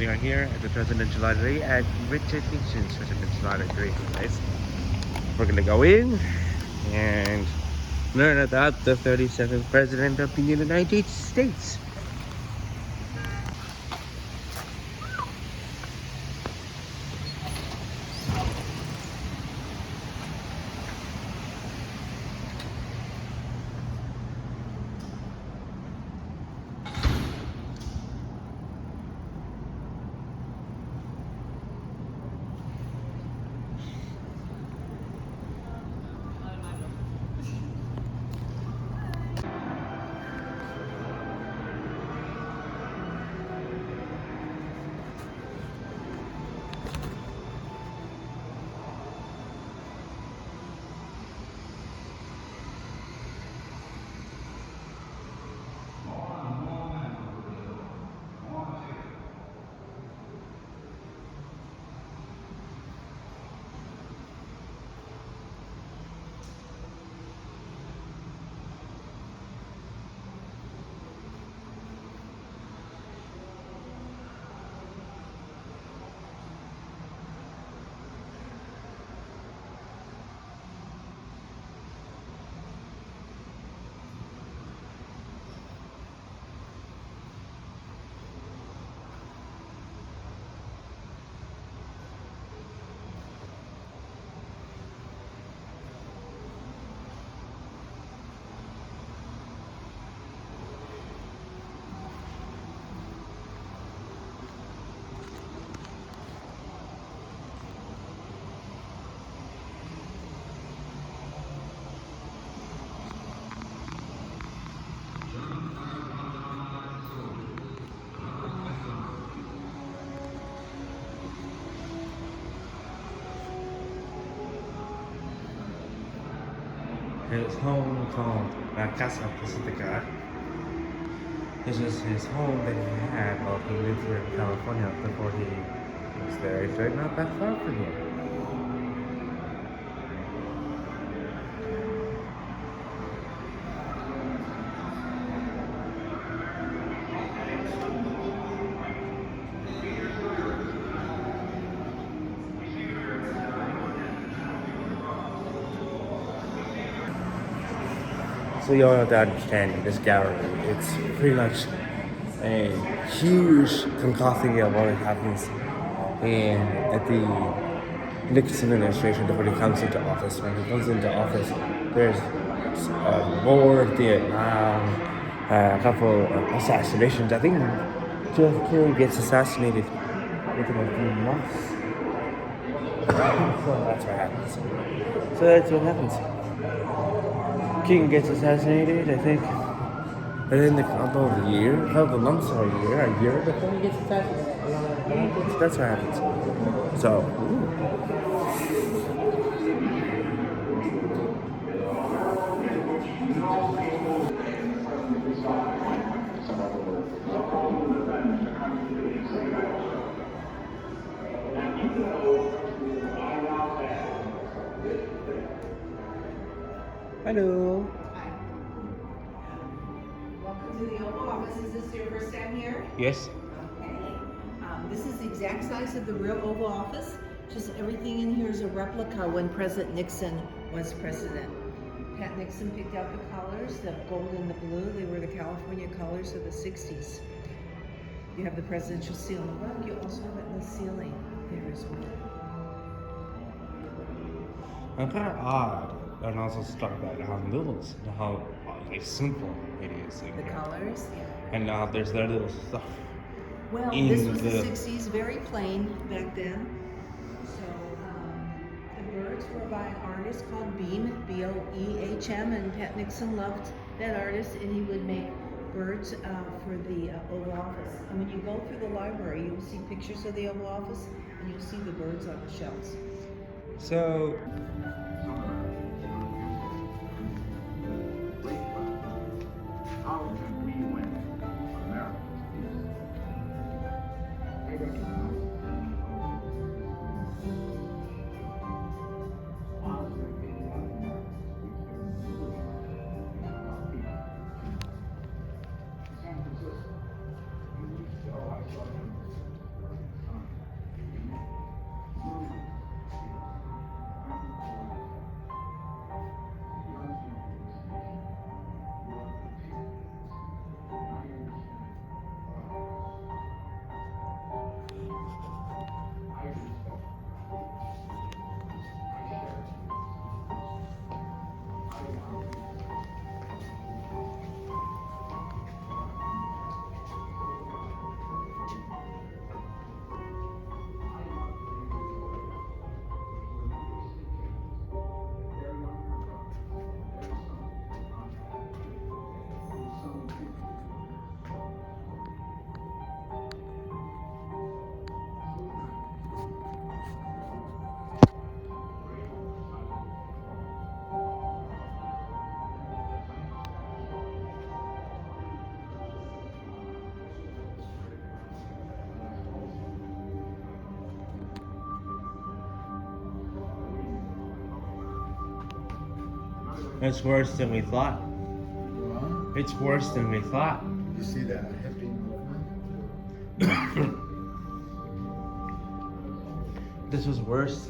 We are here at the presidential lottery at Richard Nixon's presidential lottery, guys. We're gonna go in and learn about the 37th president of the United States. His home called La Casa Pacifica. This is his home that he had while he lived here in California before he was there. It's right not that far from here. So you all have to understand this gallery, it's pretty much a huge concatenating of what happens at the Nixon administration before he comes into office. When he comes into office, there's war, Vietnam, a couple of assassinations. I think JFK gets assassinated within a few months. So that's what happens. So that's what happens. King gets assassinated, I think, and then a couple of months or a year before he gets assassinated. That's what happens. So, hello. Hi. Welcome to the Oval Office. Is this your first time here? Yes. Okay. This is the exact size of the real Oval Office. Just everything in here is a replica when President Nixon was president. Pat Nixon picked out the colors, the gold and the blue. They were the California colors of the 60s. You have the presidential seal on the left. You also have it in the ceiling there as well. I'm kind of odd. And also struck by how like simple it is. The colors, yeah. And now there's that little stuff. Well, this was the 60s, very plain back then. So the birds were by an artist called Beam, B-O-E-H-M, and Pat Nixon loved that artist, and he would make birds for the Oval Office. And when you go through the library, you'll see pictures of the Oval Office, and you'll see the birds on the shelves. So. How can we win America's peace? It's worse than we thought. Huh? It's worse than we thought. You see that hefty movement? This was worse.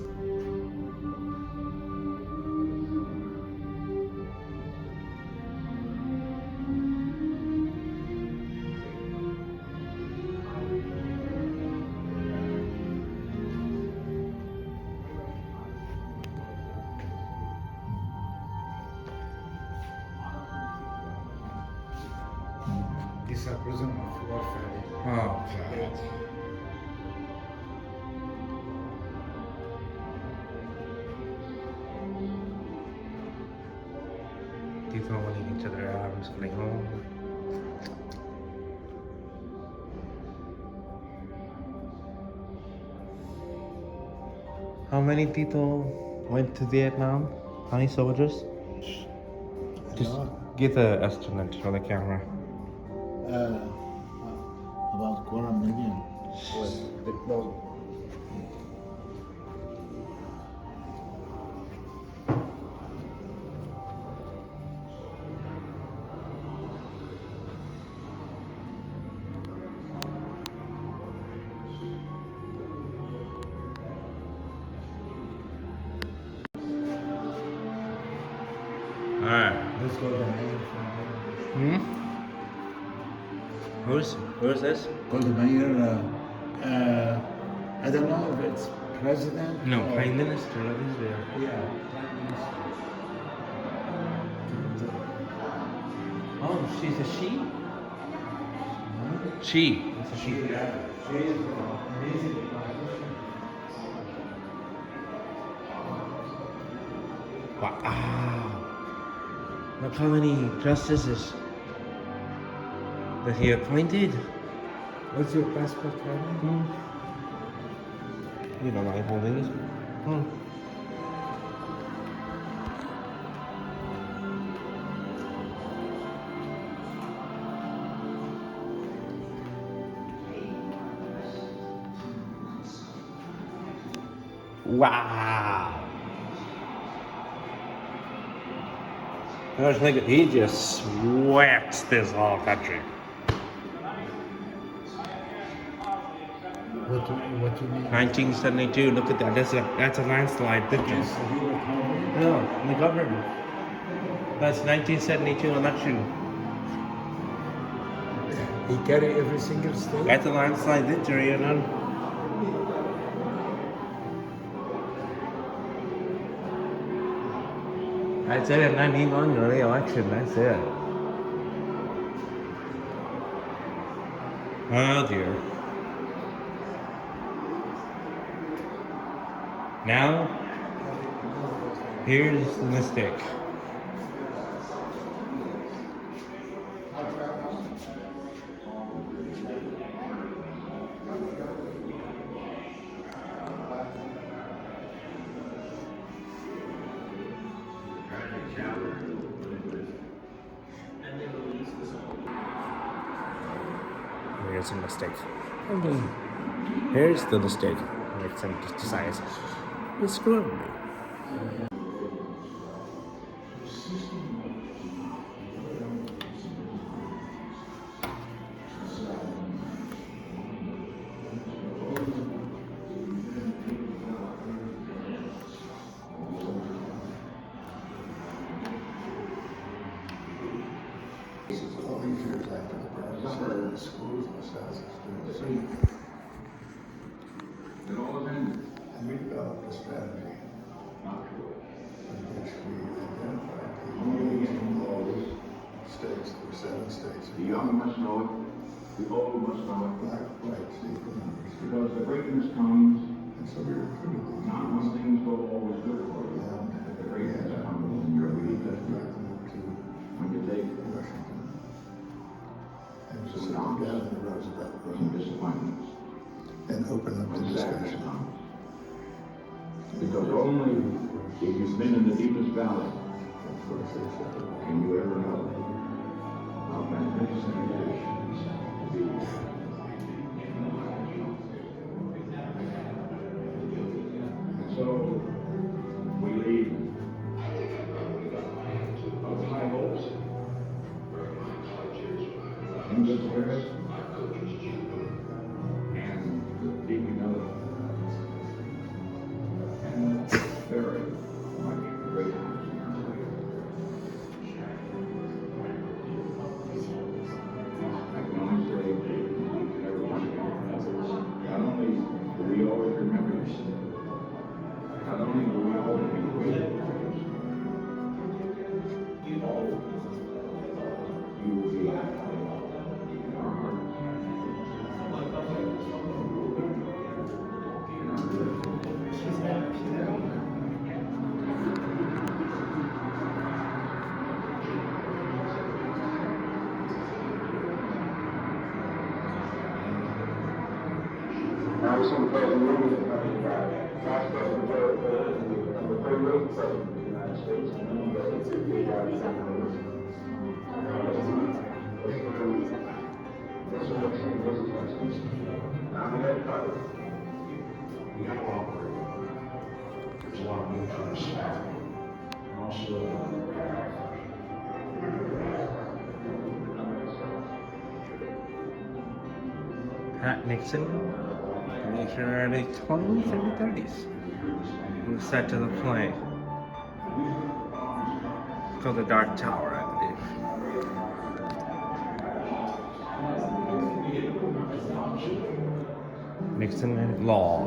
These are prison warfare. Oh, God. These are holding each other arms, going home. How many people went to Vietnam? How many soldiers? Just give the estimate for the camera. About 250,000 was deployed. Alright. Let's go to the mayor from Who's this? Go to the mayor. I don't know if it's president. No, or- Prime Minister of Israel. Yeah, prime minister. Oh, she's a she? Huh? She. It's a she. Yeah, she is amazing. Wow. Look how many justices that he appointed. What's your passport card? You don't mind holding it? Wow. He just swept this whole country. What do you mean? 1972. Look at that. That's a landslide victory. Yes, you were covering? No, the government. That's 1972 election. He carried every single state? That's a landslide victory, you know. That's it. And then he won the re-election. That's it. Oh dear. Now, here's the mistake. Here's a mistake. Here's the mistake. Nixon just decides, it's screwing me. All these years after the president, the schools and the students. It all depends. And we developed a strategy Not true. in which we identified people from all the states. There were 7 states. The young must know it. The old must know it. Black, white, equal numbers. Because the greatness comes And so we recruited these not when things go always good for you, but the greatness comes when you're weak. When you take Washington. And we some sit knocks, down in the Roosevelt some room disappointments, and open up the when sadness discussion. comes. Because only if you've been in the deepest valley Of course, they said, can you ever know how magnificent it is to be. And so we leave Now, some president past president the 38th president of the United States, I'm the head cover. We have to operate. There's a lot of mutual respect. And also, Pat Nixon, in the early 20s and 30s. He was set to the play. Called the Dark Tower, I believe. Nixon and Law.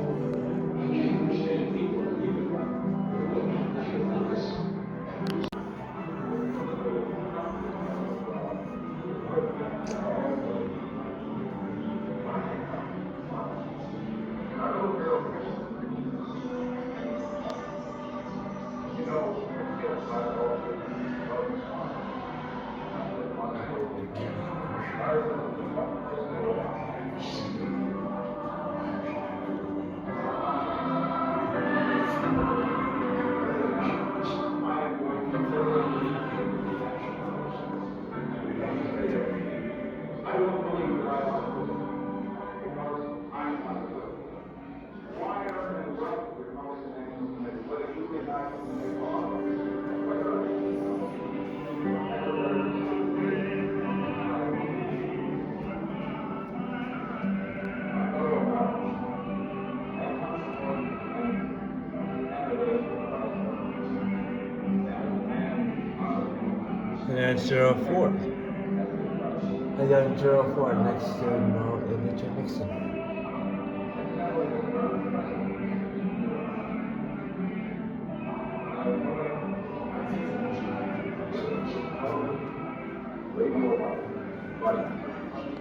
And 04. I got 04 next to Richard Nixon.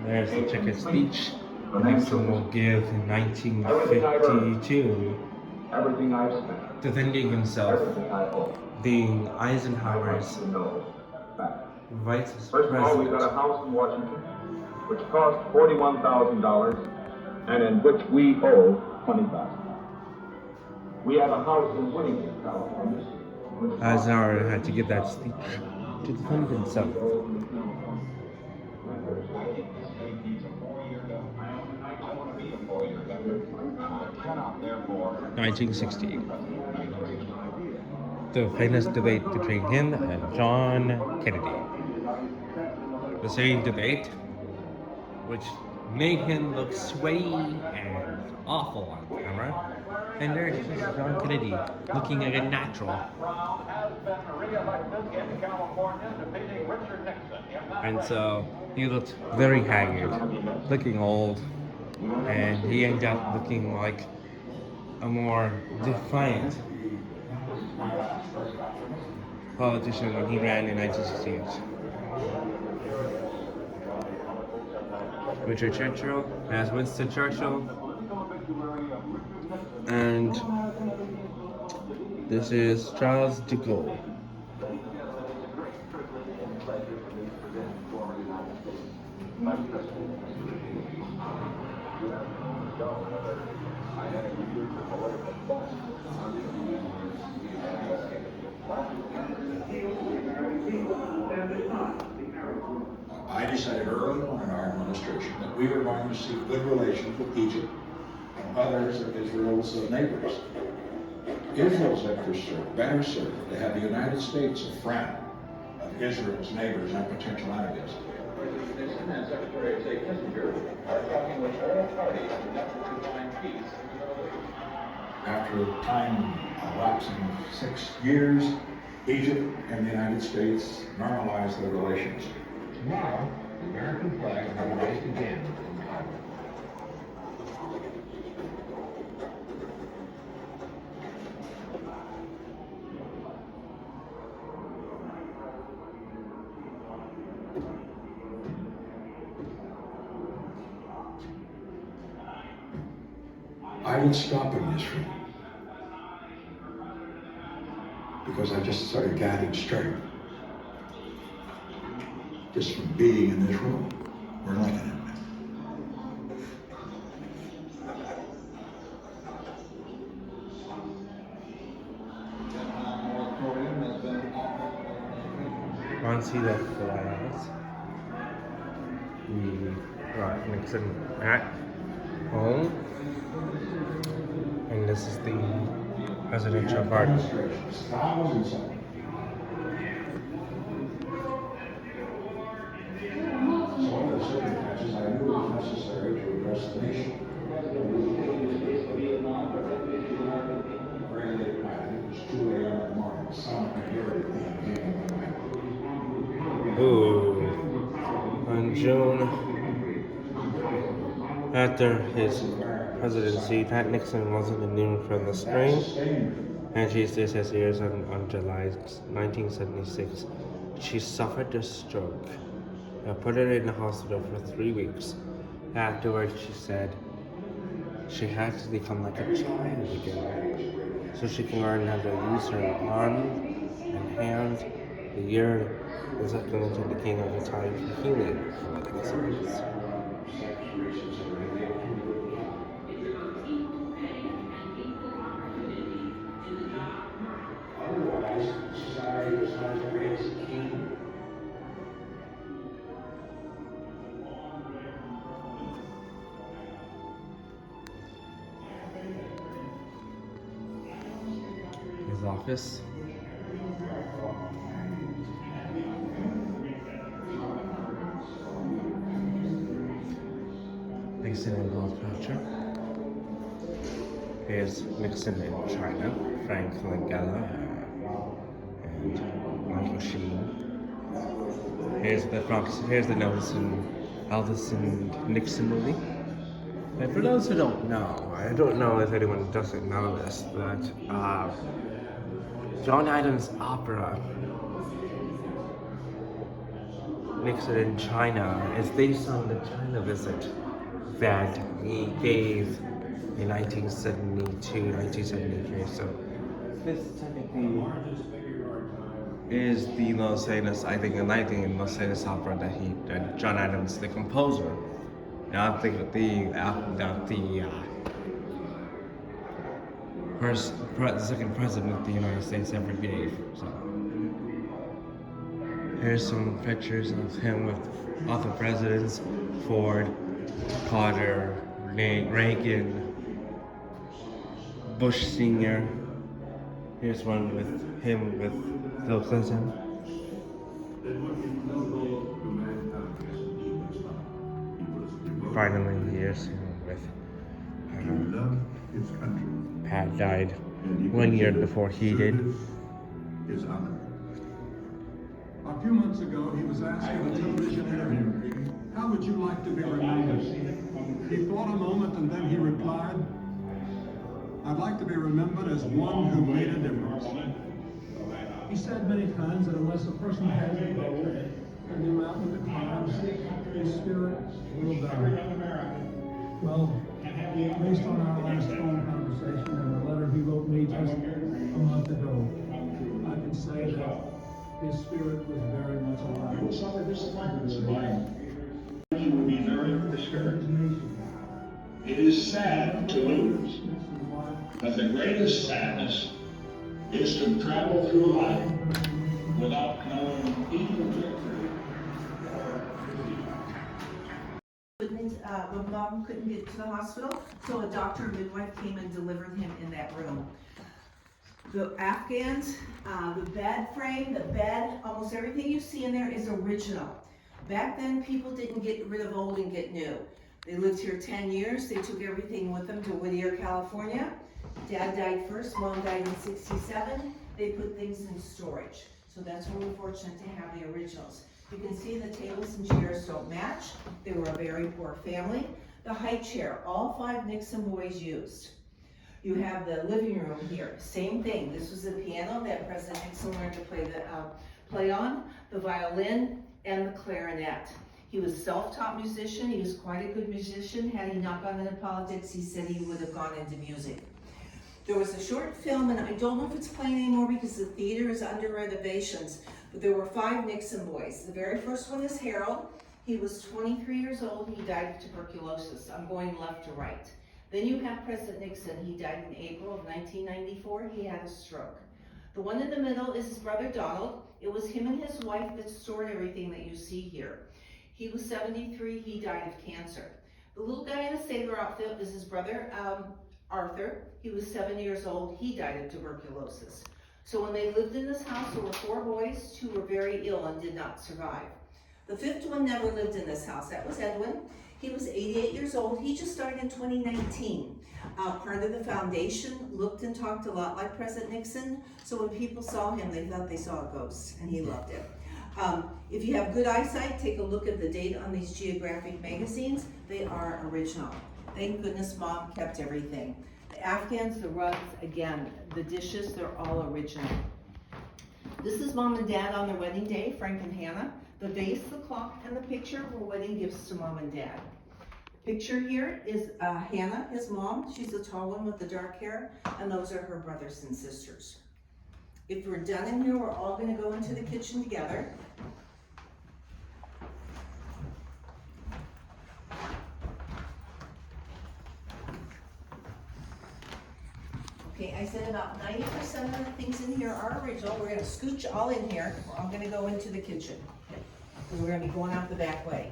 There's the ticket speech Nixon will give in 1952, defending himself, being Eisenhower's vice First of all, we got a president. house in Washington, which cost $41,000, and in which we owe $20,000. We have a house in Whittington, California. Eisenhower had to give that speech to defend himself. 1960. The famous debate between him and John Kennedy. The same debate, which made him look sweaty and awful on camera. And there's John Kennedy looking like a natural. And so he looked very haggard, looking old, and he ended up looking like a more defiant politician when he ran in 1968. Richard Churchill as Winston Churchill, and this is Charles de Gaulle. I decided early on in our administration that we were going to seek good relations with Egypt and others of Israel's neighbors. Israel's interests are better served to have the United States a friend of Israel's neighbors and potential enemies. Nixon and Secretary of State Kissinger are talking with all parties in an effort to find peace in the Middle East. After a time elapsing 6 years, Egypt and the United States normalized their relations. Tomorrow, the American flag will be raised again in Cairo. I would stop in this room because I just started gathering strength just from being in this room. We're like it. Once he left the White House, we brought Nixon back home, and this is the presidential garden. Thousands of them. So under the circumstances, I knew it was necessary to address the nation. Granted, it was 2 a.m. in the morning. The sun could hear it being Ooh. On June, after his presidency, Pat Nixon wasn't immune from the strain, and she still says years on July 1976. She suffered a stroke. I put her in the hospital for 3 weeks. Afterwards, she said she had to become like a child again, so she can learn how to use her arms and hands. The year is according to the king of the time for healing. Otherwise, society was not as great as it can be. His office. Nixon in North Culture. Here's Nixon in China, Frank Langella and Michael Sheen. Here's the Elvis and Nixon movie. And for those who don't know, I don't know if anyone doesn't know this, that John Adams' opera Nixon in China is based on the China visit that he gave in 1972, 1973. So this technically is the most famous, I think, the most famous opera that John Adams, the composer, not the second president of the United States ever gave. So here's some pictures of him with other presidents: Ford, Carter, Reagan, Bush Sr. Here's one with him with Bill Clinton. Finally, here's him with Pat died 1 year before he did. His honor. A few months ago, he was asked in a television interview, "How would you like to be remembered?" He thought a moment and then he replied, "I'd like to be remembered as one who made a difference." He said many times that unless a person has a goal and the mountain that climbs, his spirit will die. Well, based on our last phone conversation and the letter he wrote me just a month ago, I can say that his spirit was very much alive. You will suffer disappointments in life. You will be very discouraged. It is sad to lose, but the greatest sadness is to travel through life without knowing either victory. When mom couldn't get to the hospital, so a doctor and midwife came and delivered him in that room. The Afghans, the bed frame, the bed, almost everything you see in there is original. Back then, people didn't get rid of old and get new. They lived here 10 years. They took everything with them to Whittier, California. Dad died first, mom died in 67. They put things in storage. So that's why we're fortunate to have the originals. You can see the tables and chairs don't match. They were a very poor family. The high chair, all 5 Nixon boys used. You have the living room here, same thing. This was the piano that President Nixon learned to play on, the violin, and the clarinet. He was a self-taught musician. He was quite a good musician. Had he not gone into politics, he said he would have gone into music. There was a short film, and I don't know if it's playing anymore because the theater is under renovations, but there were 5 Nixon boys. The very first one is Harold. He was 23 years old. He died of tuberculosis. I'm going left to right. Then you have President Nixon. He died in April of 1994. He had a stroke. The one in the middle is his brother Donald. It was him and his wife that stored everything that you see here. He was 73. He died of cancer. The little guy in the sailor outfit is his brother Arthur. He was 7 years old. He died of tuberculosis. So when they lived in this house, there were 4 boys. 2 were very ill and did not survive. The 5th one never lived in this house. That was Edwin. He was 88 years old. He just started in 2019. Part of the foundation looked and talked a lot like President Nixon. So when people saw him, they thought they saw a ghost, and he loved it. If you have good eyesight, take a look at the date on these geographic magazines. They are original. Thank goodness Mom kept everything. The Afghans, the rugs, again, the dishes, they're all original. This is Mom and Dad on their wedding day, Frank and Hannah. The vase, the clock, and the picture were wedding gifts to Mom and Dad. Picture here is Hannah, his mom. She's the tall one with the dark hair, and those are her brothers and sisters. If we're done in here, we're all gonna go into the kitchen together. Okay, I said about 90% of the things in here are original. We're gonna scooch all in here. We're all gonna go into the kitchen. We're gonna be going out the back way.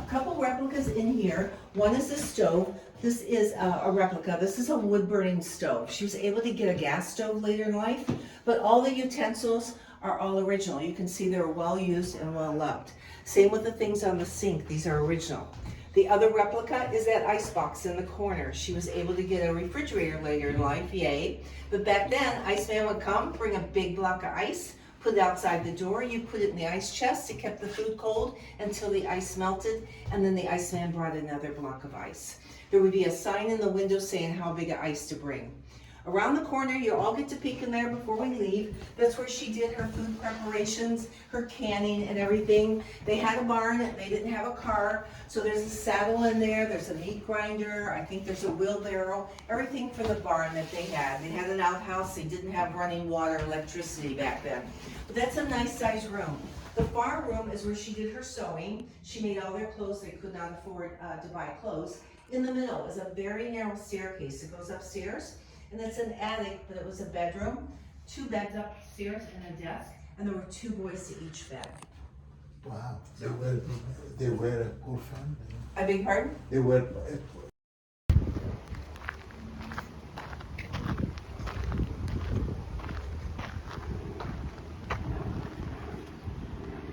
Couple replicas in here. One is a stove. This is a replica. This is a wood burning stove. She was able to get a gas stove later in life, but all the utensils are all original. You can see they're well used and well loved. Same with the things on the sink. These are original. The other replica is that ice box in the corner. She was able to get a refrigerator later in life, yay. But back then, Iceman would come, bring a big block of ice, put it outside the door. You put it in the ice chest. It kept the food cold until the ice melted, and then the Iceman brought another block of ice. There would be a sign in the window saying how big of ice to bring. Around the corner, you all get to peek in there before we leave. That's where she did her food preparations, her canning and everything. They had a barn, they didn't have a car, so there's a saddle in there, there's a meat grinder, I think there's a wheelbarrow, everything for the barn that they had. They had an outhouse, they didn't have running water, electricity back then. But that's a nice sized room. The far room is where she did her sewing. She made all their clothes, they could not afford to buy clothes. In the middle is a very narrow staircase. It goes upstairs. And it's an attic, but it was a bedroom, 2 beds upstairs and a desk, and there were 2 boys to each bed. Wow, they were a poor family. I beg pardon? They were.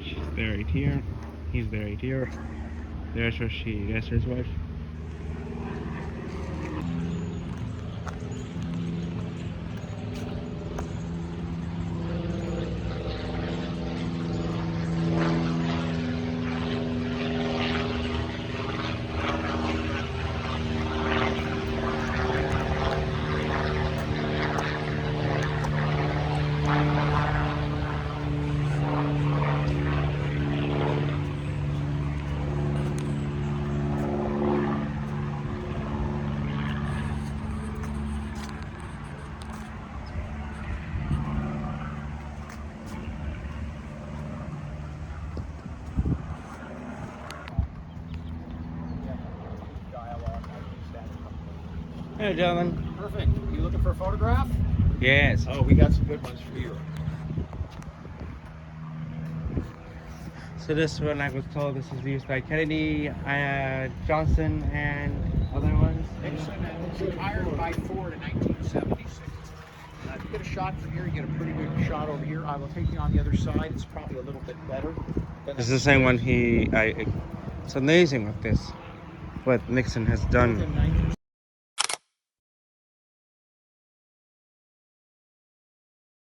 She's buried here. He's buried here. There's his wife. Hey, gentlemen. Perfect. You looking for a photograph? Yes. Oh, we got some good ones for you. So this one, I was told, this is used by Kennedy, Johnson, and other ones. Nixon was retired by Ford in 1976. If you get a shot from here, you get a pretty good shot over here. I will take you on the other side. It's probably a little bit better. This is the same one it's amazing what Nixon has done.